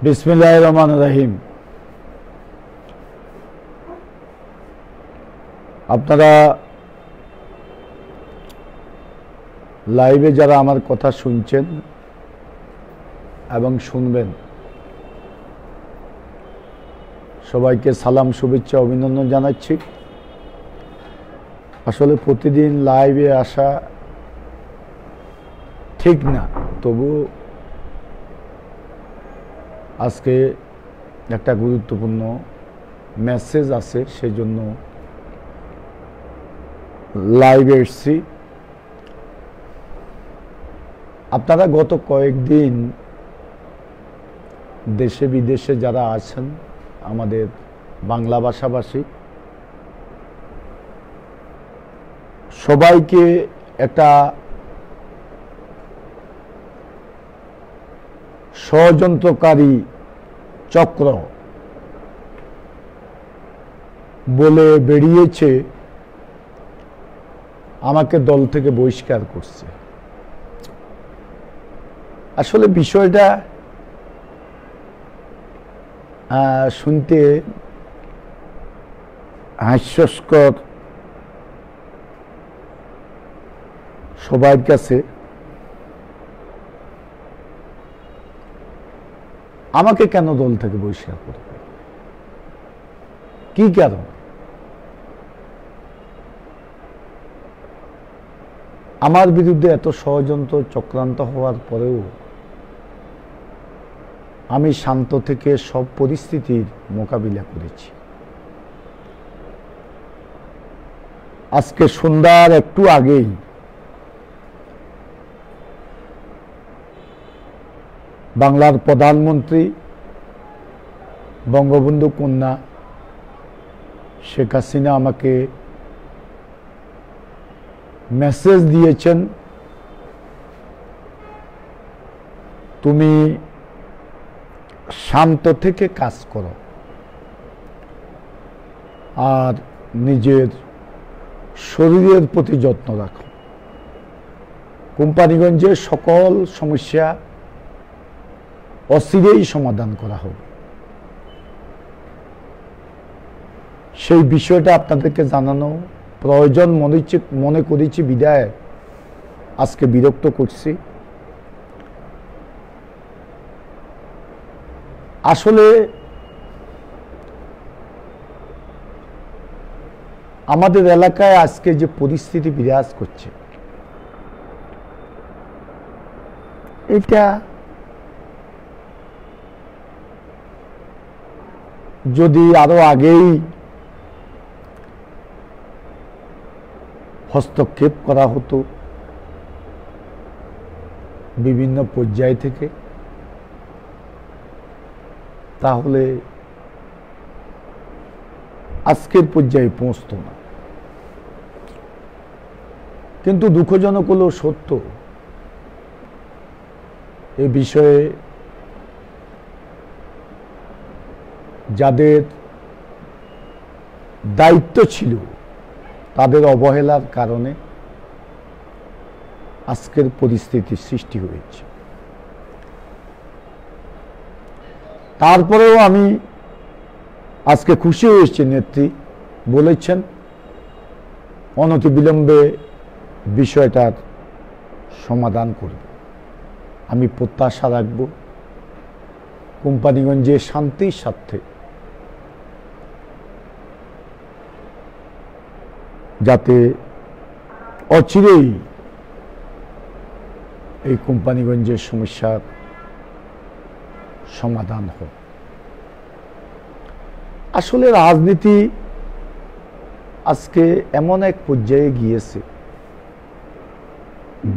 বিসমিল্লাহির রহমানির রহিম। আপনারা লাইভে যারা আমার কথা শুনছেন এবং শুনবেন, সবাইকে সালাম, শুভেচ্ছা, অভিনন্দন জানাচ্ছি। আসলে প্রতিদিন লাইভে আসা ঠিক না, তবু আজকে একটা গুরুত্বপূর্ণ মেসেজ আছে, সেজন্য লাইভে এসেছি। আপনারা গত কয়েকদিন দেশে বিদেশে যারা আছেন, আমাদের বাংলা ভাষাভাষী সবাইকে একটা ষড়যন্ত্রকারী চক্র বলে বেরিয়েছে, আমাকে দল থেকে বহিষ্কার করছে। আসলে বিষয়টা শুনতে হাস্যস্কর সবার কাছে। আমাকে কেন দল থেকে বহিষ্কার করবে? কি কারণ? আমার বিরুদ্ধে এত ষড়যন্ত্র চক্রান্ত হওয়ার পরেও আমি শান্ত থেকে সব পরিস্থিতির মোকাবিলা করেছি। আজকে সন্ধ্যার একটু আগেই বাংলার প্রধানমন্ত্রী বঙ্গবন্ধু কন্যা শেখ হাসিনা আমাকে মেসেজ দিয়েছেন, তুমি শান্ত থেকে কাজ করো আর নিজের শরীরের প্রতি যত্ন রাখো। কোম্পানিগঞ্জের সকল সমস্যা অচিরেই সমাধান করা হবে। সেই বিষয়টা আপনাদেরকে জানানো প্রয়োজন মনে করেছি বিদায় আজকে বিরক্ত করছি। আসলে আমাদের এলাকায় আজকে যে পরিস্থিতি বিরাজ করছে, এটা যদি আরো আগেই হস্তক্ষেপ করা হতো বিভিন্ন পর্যায় থেকে, তাহলে আজকের পর্যায়ে পৌঁছত না। কিন্তু দুঃখজনক হলেও সত্য, এ বিষয়ে যাদের দায়িত্ব ছিল তাদের অবহেলার কারণে আজকের পরিস্থিতির সৃষ্টি হয়েছে। তারপরেও আমি আজকে খুশি হয়েছি, নেত্রী বলেছেন অনতিবিলম্বে বিষয়টার সমাধান করবে। আমি প্রত্যাশা রাখব কোম্পানিগঞ্জে শান্তির স্বার্থে যাতে অচিরেই এই কোম্পানিগঞ্জের সমস্যার সমাধান হোক। আসলে রাজনীতি আজকে এমন এক পর্যায়ে গিয়েছে,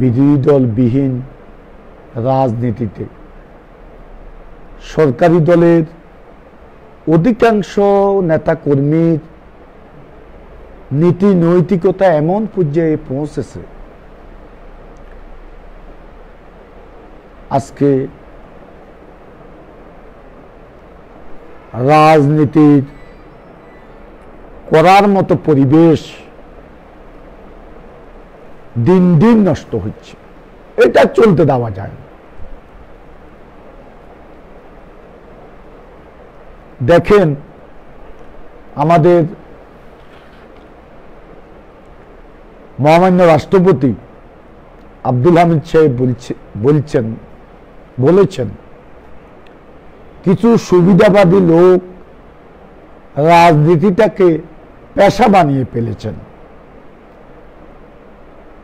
বিরোধী দলবিহীন রাজনীতিতে সরকারি দলের অধিকাংশ নেতাকর্মীর নীতি নৈতিকতা এমন পর্যায়ে পৌঁছেছে, আজকে রাজনীতির করার মতো পরিবেশ দিন দিন নষ্ট হচ্ছে। এটা চলতে দেওয়া যায় না। দেখেন আমাদের মহামান্য রাষ্ট্রপতি আব্দুল হামিদ সাহেব বলেছেন কিছু সুবিধাবাদী লোক রাজনীতিটাকে পেশা বানিয়ে ফেলেছেন,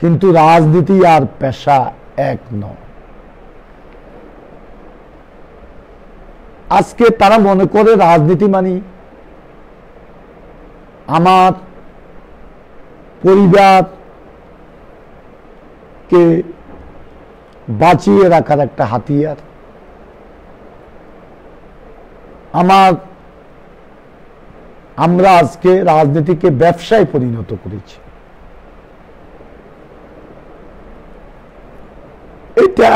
কিন্তু রাজনীতি আর পেশা এক নয়। আজকে তারা মনে করে রাজনীতি মানে আমার পরিবারকে বাঁচিয়ে রাখার একটা হাতিয়ার, আমরা আজকে রাজনীতিকে ব্যবসায় পরিণত করেছি। এটা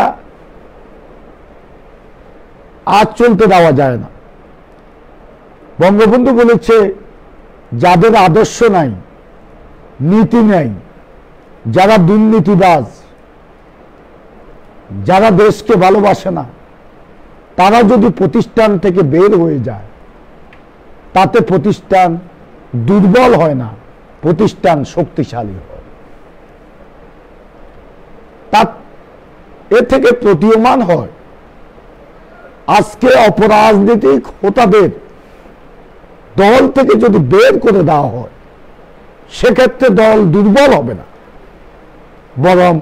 আজ চলতে দেওয়া যায় না। বঙ্গবন্ধু বলেছে যাদের আদর্শ নাই, নীতি নেই, যারা দুর্নীতিবাজ, যারা দেশকে ভালোবাসে না, তারা যদি প্রতিষ্ঠান থেকে বের হয়ে যায় তাতে প্রতিষ্ঠান দুর্বল হয় না, প্রতিষ্ঠান শক্তিশালী হয়। এ থেকে প্রতীয়মান হয় আজকে অপরাজনৈতিক হোতাদের দল থেকে যদি বের করে দেওয়া হয় সেক্ষেত্রে দল দুর্বল হবে না, বরং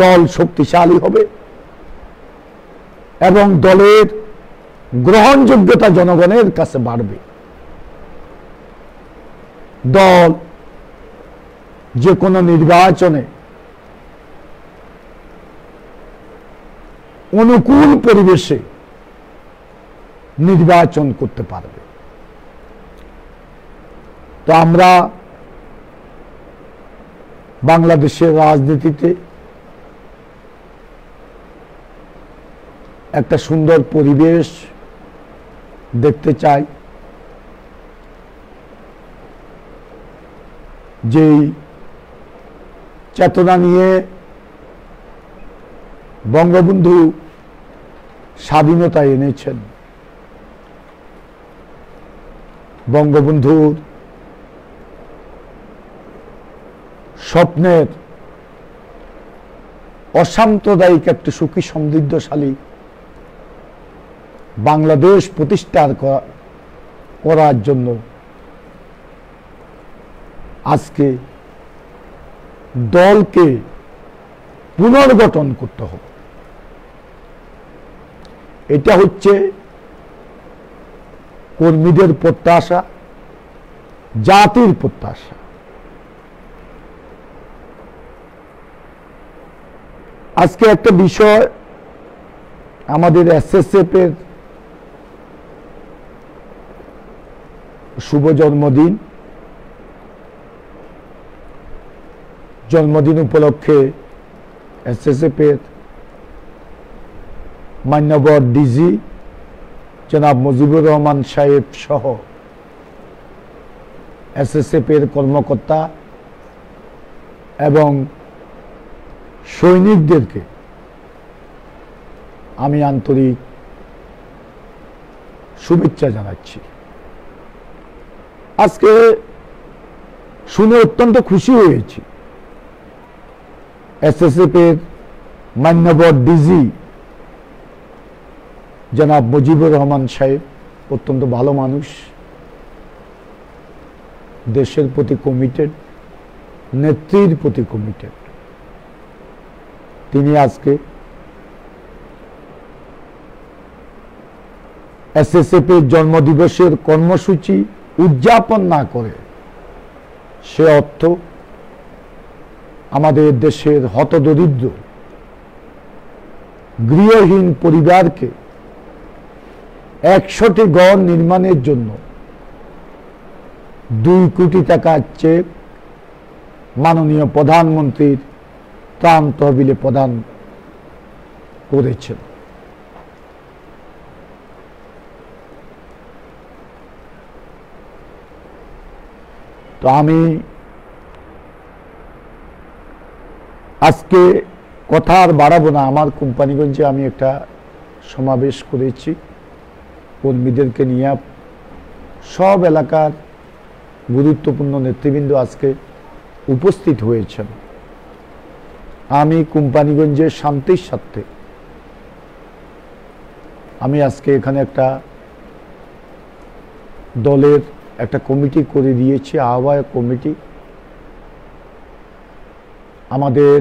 দল শক্তিশালী হবে এবং দলের গ্রহণযোগ্যতা জনগণের কাছে বাড়বে। দল যে কোনো নির্বাচনে অনুকূল পরিবেশে নির্বাচন করতে পারবে। তো আমরা বাংলাদেশের রাজনীতিতে একটা সুন্দর পরিবেশ দেখতে চাই, যেই চেতনা নিয়ে বঙ্গবন্ধু স্বাধীনতা এনেছেন, বঙ্গবন্ধুর স্বপ্নের অসাম্প্রদায়িক একটি সুখী সমৃদ্ধশালী বাংলাদেশ প্রতিষ্ঠা করার জন্য আজকে দলকে পুনর্গঠন করতে হবে। এটা হচ্ছে কর্মীদের প্রত্যাশা, জাতির প্রত্যাশা। আজকে একটা বিষয়, আমাদের এসএসএফ এর শুভ জন্মদিন, জন্মদিন উপলক্ষে এসএসএফ এর মান্যবর ডিজি জনাব মুজিবুর রহমান সাহেব সহ এসএসএফ এর কর্মকর্তা এবং সৈনিকদেরকে আমি আন্তরিক শুভেচ্ছা জানাচ্ছি। আজকে শুনে অত্যন্ত খুশি হয়েছি, এসএসএফ এর মান্যবর ডিজি জনাব মুজিবুর রহমান সাহেব অত্যন্ত ভালো মানুষ, দেশের প্রতি কমিটেড, নেত্রীর প্রতি কমিটেড। তিনি আজকে এসএসএফ এর জন্মদিবসের কর্মসূচি উদযাপন না করে সে অর্থ আমাদের দেশের হতদরিদ্র গৃহহীন পরিবারকে 100টি ঘর নির্মাণের জন্য 2 কোটি টাকার চেক মাননীয় প্রধানমন্ত্রীর ত্রাণ তহবিলে প্রদান করেছেন। তো আমি আজকে কথা আর বাড়াবো না। আমার কোম্পানিগঞ্জে আমি একটা সমাবেশ করেছি, কর্মীদেরকে নিয়ে সব এলাকার গুরুত্বপূর্ণ নেতৃবৃন্দ আজকে উপস্থিত হয়েছেন। আমি কোম্পানিগঞ্জের শান্তির স্বার্থে আমি আজকে এখানে একটা দলের একটা কমিটি করে দিয়েছি, আহ্বায়ক কমিটি। আমাদের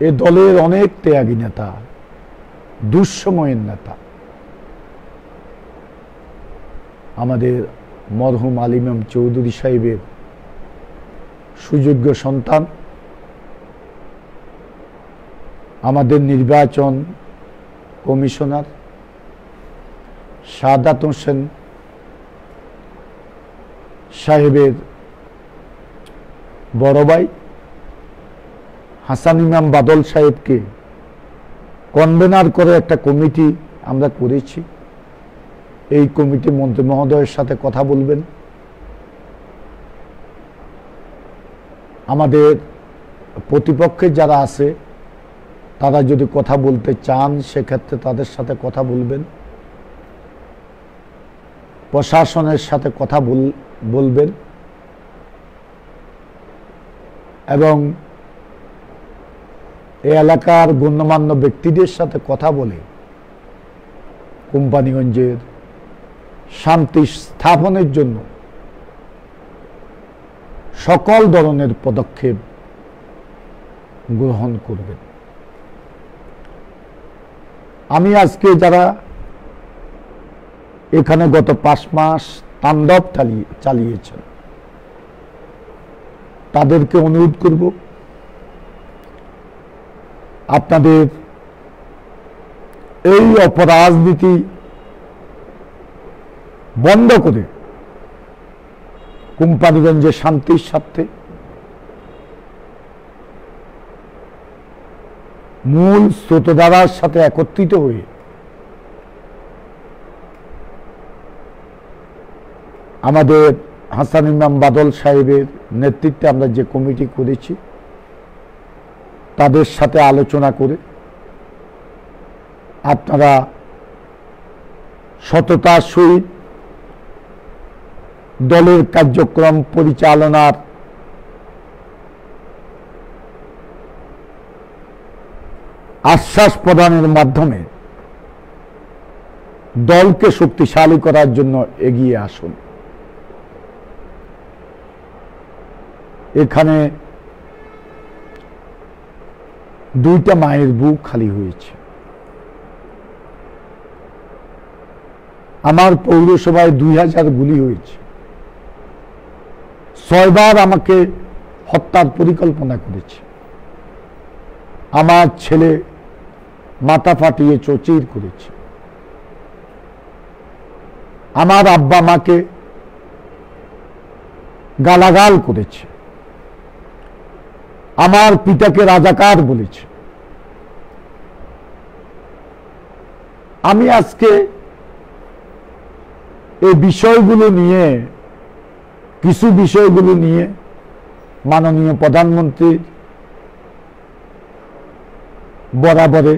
এ দলের অনেক ত্যাগী নেতা, দুঃসময়ের নেতা, আমাদের মরহুম আলিমাম চৌধুরী সাহেবের সুযোগ্য সন্তান, আমাদের নির্বাচন কমিশনার সাদাত হোসেন সাহেবের বড় ভাই হাসান ইমাম বাদল সাহেবকে কনভেনার করে একটা কমিটি আমরা করেছি। এই কমিটি মন্ত্রী মহোদয়ের সাথে কথা বলবেন। আমাদের প্রতিপক্ষে যারা আছে তারা যদি কথা বলতে চান সেক্ষেত্রে তাদের সাথে কথা বলবেন, প্রশাসনের সাথে কথা বলবেন এবং এই এলাকার গণ্যমান্য ব্যক্তিদের সাথে কথা বলে কোম্পানিগঞ্জের শান্তি স্থাপনের জন্য সকল ধরনের পদক্ষেপ গ্রহণ করবেন। আমি আজকে যারা এখানে গত 5 মাস তাণ্ডব চালিয়েছেন তাদেরকে অনুরোধ করব, আপনাদের এই অপরাজনীতি বন্ধ করে কোম্পানিগঞ্জের শান্তির স্বার্থে মূল স্রোতধারার সাথে একত্রিত হয়ে আমাদের হাসান ইমাম বাদল সাহেবের নেতৃত্বে আমরা যে কমিটি করেছি তাদের সাথে আলোচনা করে আপনারা সততার সহিত দলের কার্যক্রম পরিচালনার আশ্বাস প্রদানের মাধ্যমে দলকে শক্তিশালী করার জন্য এগিয়ে আসুন। এখানে 2টা মায়ের বুক খালি হয়েছে। আমার পৌরসভায় 2000 গুলি হয়েছে। 6 বার আমাকে হত্যার পরিকল্পনা করেছে। আমার ছেলে মাথা ফাটিয়ে চৌচির করেছে। আমার আব্বা মাকে গালাগাল করেছে। আমার পিতাকে রাজাকার বলেছে। আমি আজকে এই বিষয়গুলো নিয়ে কিছু বিষয়গুলো নিয়ে মাননীয় প্রধানমন্ত্রীর বরাবরে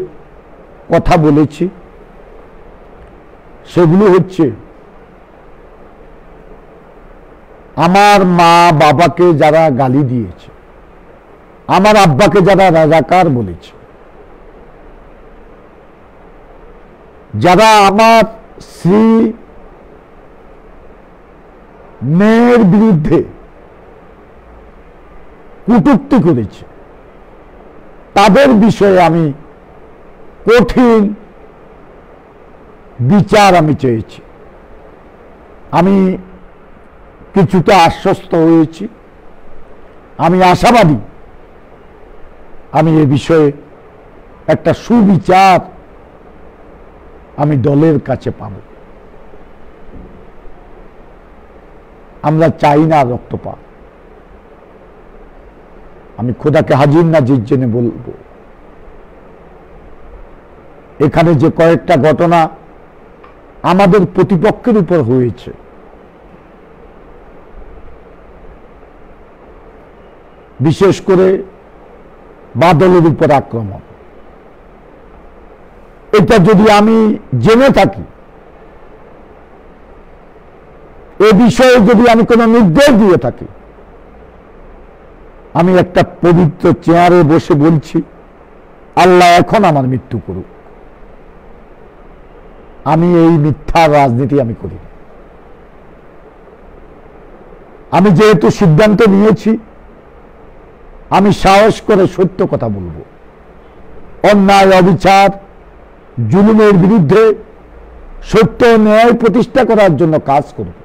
কথা বলেছি। সেগুলো হচ্ছে আমার মা বাবাকে যারা গালি দিয়েছে, আমার আব্বাকে যারা রাজাকার বলেছে, যারা আমার স্ত্রী মেয়ের বিরুদ্ধে কটূক্তি করেছে, তাদের বিষয়ে আমি কঠিন বিচার আমি চেয়েছি। আমি কিছুটা আশ্বস্ত হয়েছি। আমি আশাবাদী আমি এ বিষয়ে একটা সুবিচার আমি দলের কাছে পাব। আমরা চাই না রক্তপাত। আমি খোদাকে হাজির নাজির জেনে বলবো, এখানে যে কয়েকটা ঘটনা আমাদের প্রতিপক্ষের উপর হয়েছে, বিশেষ করে বাদলের উপর আক্রমণ, এটা যদি আমি জেনে থাকি, এ বিষয়ে যদি আমি কোনো নির্দেশ দিয়ে থাকি, আমি একটা পবিত্র চেয়ারে বসে বলছি, আল্লাহ এখন আমার মৃত্যু করুক। আমি এই মিথ্যার রাজনীতি আমি করি না। আমি যেহেতু সিদ্ধান্ত নিয়েছি, আমি সাহস করে সত্য কথা বলবো, অন্যায় অবিচার জুলুমের বিরুদ্ধে সত্য ন্যায় প্রতিষ্ঠা করার জন্য কাজ করব।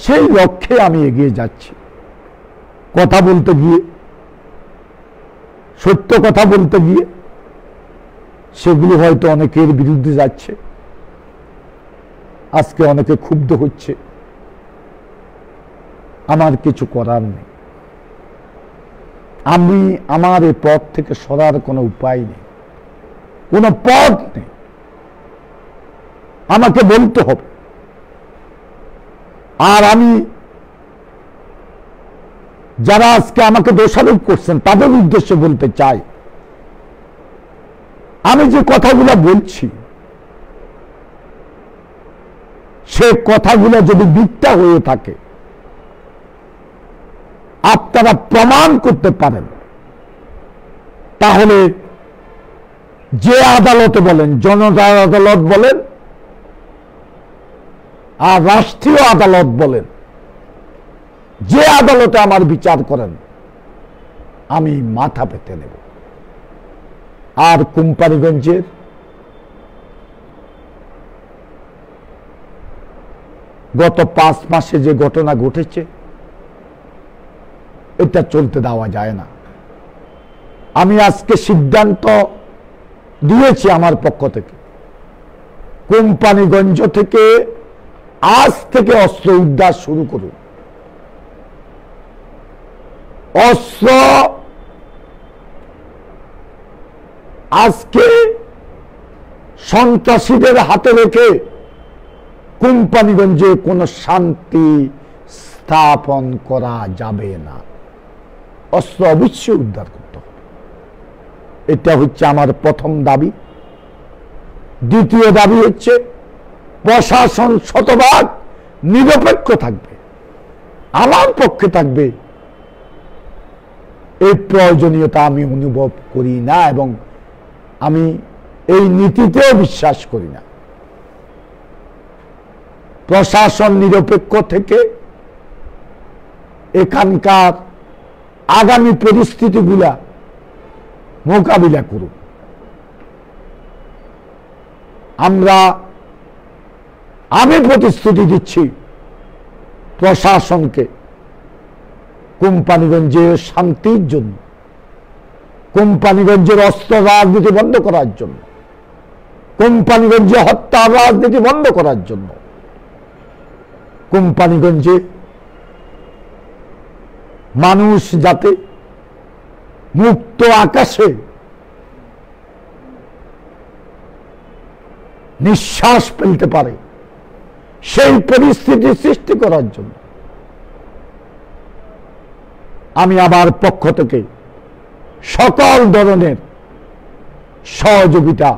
সেই লক্ষ্যে আমি এগিয়ে যাচ্ছি। কথা বলতে গিয়ে, সত্য কথা বলতে গিয়ে সেগুলো হয়তো অনেকের বিরুদ্ধে যাচ্ছে, আজকে অনেকে ক্ষুব্ধ হচ্ছে। আমার কিছু করার নেই। আমি আমার এই পথ থেকে সরার কোনো উপায় নেই, কোনো পথ নেই। আমাকে বলতে হবে। আর আমি যারা আজকে আমাকে দোষারোপ করছেন তাদের উদ্দেশ্যে বলতে চাই, আমি যে কথাগুলো বলছি সে কথাগুলো যদি মিথ্যা হয়ে থাকে, আপনারা প্রমাণ করতে পারেন, তাহলে যে আদালতে বলেন, জনতার আদালত বলেন আর রাষ্ট্রীয় আদালত বলেন, যে আদালতে আমার বিচার করেন, আমি মাথা পেতে নেব। আর কোম্পানিগঞ্জের গত 5 মাসে যে ঘটনা ঘটেছে, এটা চলতে দেওয়া যায় না। আমি আজকে সিদ্ধান্ত দিয়েছি আমার পক্ষ থেকে, কোম্পানিগঞ্জ থেকে আজ থেকে অস্ত্র উদ্ধার শুরু করুন। অস্ত্র আজকে সন্ত্রাসীদের হাতে রেখে কোম্পানিগঞ্জে কোনো শান্তি স্থাপন করা যাবে না। অস্ত্র অবশ্যই উদ্ধার করতে হবে। এটা হচ্ছে আমার প্রথম দাবি। দ্বিতীয় দাবি হচ্ছে প্রশাসন শতভাগ নিরপেক্ষ থাকবে, আমার পক্ষে থাকবে। এই প্রয়োজনীয়তা আমি অনুভব করি না এবং আমি এই নীতিতেও বিশ্বাস করি না। প্রশাসন নিরপেক্ষ থেকে এখানকার আগামী পরিস্থিতিগুলা মোকাবিলা করুন। আমি প্রতিশ্রুতি দিচ্ছি প্রশাসনকে, কোম্পানিগঞ্জের শান্তির জন্য, কোম্পানিগঞ্জের অস্ত্র রাজনীতি বন্ধ করার জন্য, কোম্পানিগঞ্জে হত্যা রাজনীতি বন্ধ করার জন্য, কোম্পানিগঞ্জে মানুষ যাতে মুক্ত আকাশে নিঃশ্বাস ফেলতে পারে, সেই পরিস্থিতি সৃষ্টি করার জন্য আমি আমার পক্ষ থেকে সকল ধরনের সহযোগিতা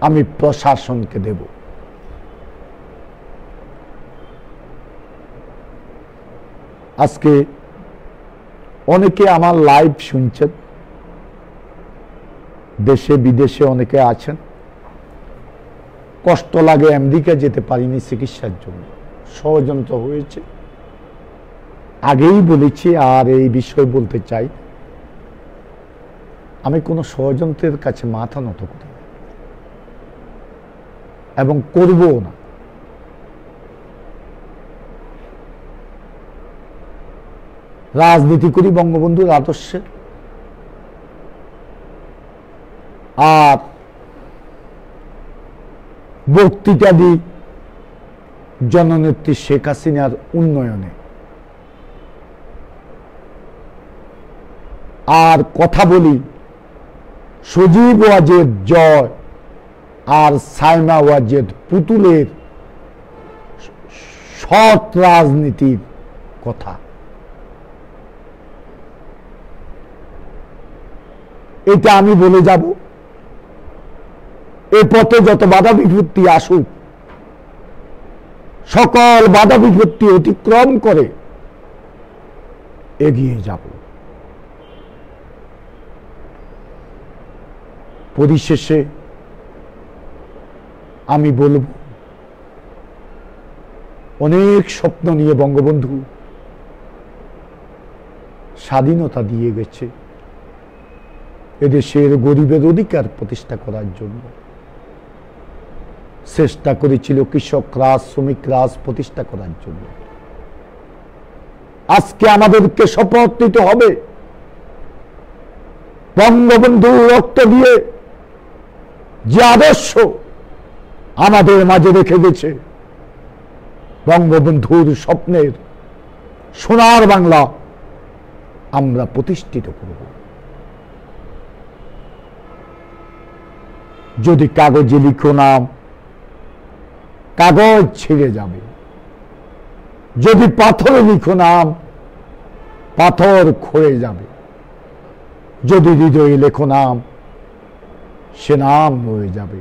আমি প্রশাসনকে দেব। আজকে অনেকে আমার লাইভ শুনছেন, দেশে বিদেশে অনেকে আছেন। কষ্ট লাগে, আমেরিকা যেতে পারিনি চিকিৎসার জন্য, ষড়যন্ত্র হয়েছে। আগেই বলেছি আর এই বিষয় বলতে চাই, আমি কোনো ষড়যন্ত্রের কাছে মাথা নত করি না এবং করবও না। রাজনীতি করি বঙ্গবন্ধুর আদর্শে, আর বক্তৃতা দিই জননেত্রী শেখ হাসিনার উন্নয়নে, আর কথা বলি সজীব ওয়াজেদ জয় আর সাইমা ওয়াজেদ পুতুলের সৎ রাজনীতির কথা। এটা আমি বলে যাব, এ পথে যত বাধা বিপত্তি আসুক, সকল বাধা বিপত্তি অতিক্রম করে এগিয়ে যাব। পরিশেষে আমি বলব, অনেক স্বপ্ন নিয়ে বঙ্গবন্ধু স্বাধীনতা দিয়ে গেছে এদেশের গরিবের অধিকার প্রতিষ্ঠা করার জন্য। চেষ্টা করেছিল কৃষক রাজ, শ্রমিক রাজ প্রতিষ্ঠা করার জন্য। আজকে আমাদেরকে শপথ নিতে হবে, বঙ্গবন্ধু রক্ত দিয়ে যে আদর্শ আমাদের মাঝে রেখে গেছে, বঙ্গবন্ধুর স্বপ্নের সোনার বাংলা আমরা প্রতিষ্ঠিত করব। যদি কাগজে লিখো নাম, কাগজ ছিঁড়ে যাবে। যদি পাথরে লিখো নাম, পাথর ক্ষয়ে যাবে। যদি হৃদয়ে লেখো নাম, সে নাম রয়ে যাবে।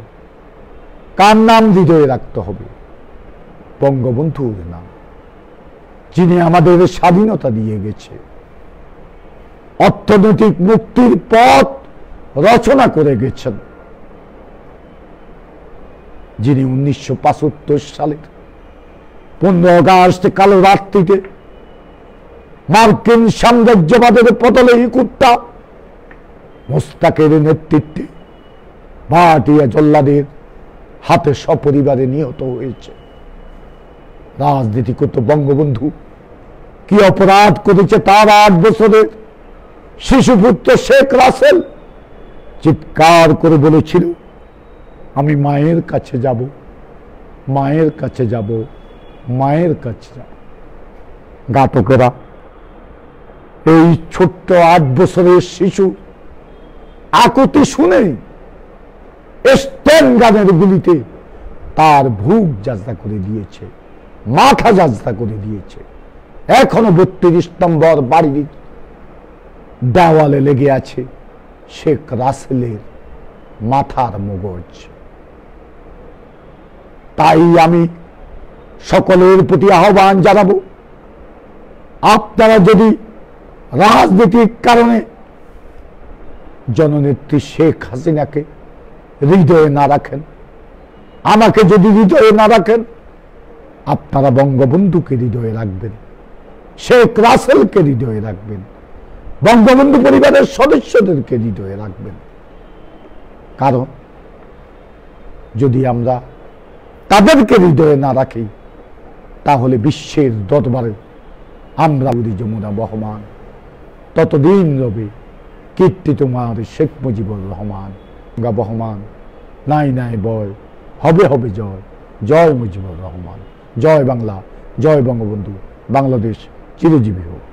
কার নাম হৃদয়ে রাখতে হবে? বঙ্গবন্ধুর নাম, যিনি আমাদের স্বাধীনতা দিয়ে গেছে, অর্থনৈতিক মুক্তির পথ রচনা করে গেছেন, যিনি 1975 সালের 15 আগস্ট কালো রাত্রিতে মার্কিন সাম্রাজ্যবাদের পতলে কুত্তা মোস্তাকের নেতৃত্বে ভাটিয়া জল্লাদের হাতে সপরিবারে নিহত হয়েছে। রাজনীতি করত বঙ্গবন্ধু কি অপরাধ করেছে তার 8 বছরের শিশুপুত্র শেখ রাসেল চিৎকার করে বলেছিল, আমি মায়ের কাছে যাব, মায়ের কাছে যাব, মায়ের কাছে যাব। ঘাতকেরা এই ছোট্ট 8 বছরের শিশু আকুতি শুনে স্টেন গানের গুলিতে তার বুক যাজনা করে দিয়েছে, মাথা যাজনা করে দিয়েছে। এখনো 32 নম্বর বাড়ির দেওয়ালে লেগে আছে শেখ রাসেলের মাথার মগজ। তাই আমি সকলের প্রতি আহ্বান জানাবো, আপনারা যদি রাজনৈতিক কারণে জননেত্রী শেখ হাসিনাকে হৃদয়ে না রাখেন, আমাকে যদি হৃদয়ে না রাখেন, আপনারা বঙ্গবন্ধুকে হৃদয়ে রাখবেন, শেখ রাসেলকে হৃদয়ে রাখবেন, বঙ্গবন্ধু পরিবারের সদস্যদেরকে হৃদয়ে রাখবেন। কারণ যদি আমরা তাদেরকে হৃদয়ে না রাখি, তাহলে বিশ্বের দরবারে আমরা যমুনা বহমান, ততদিন রবে কীর্তি তোমার শেখ মুজিবুর রহমান। বহমান, নাই নাই বয়, হবে হবে জয়, জয় মুজিবুর রহমান। জয় বাংলা, জয় বঙ্গবন্ধু, বাংলাদেশ চিরজীবী হোক।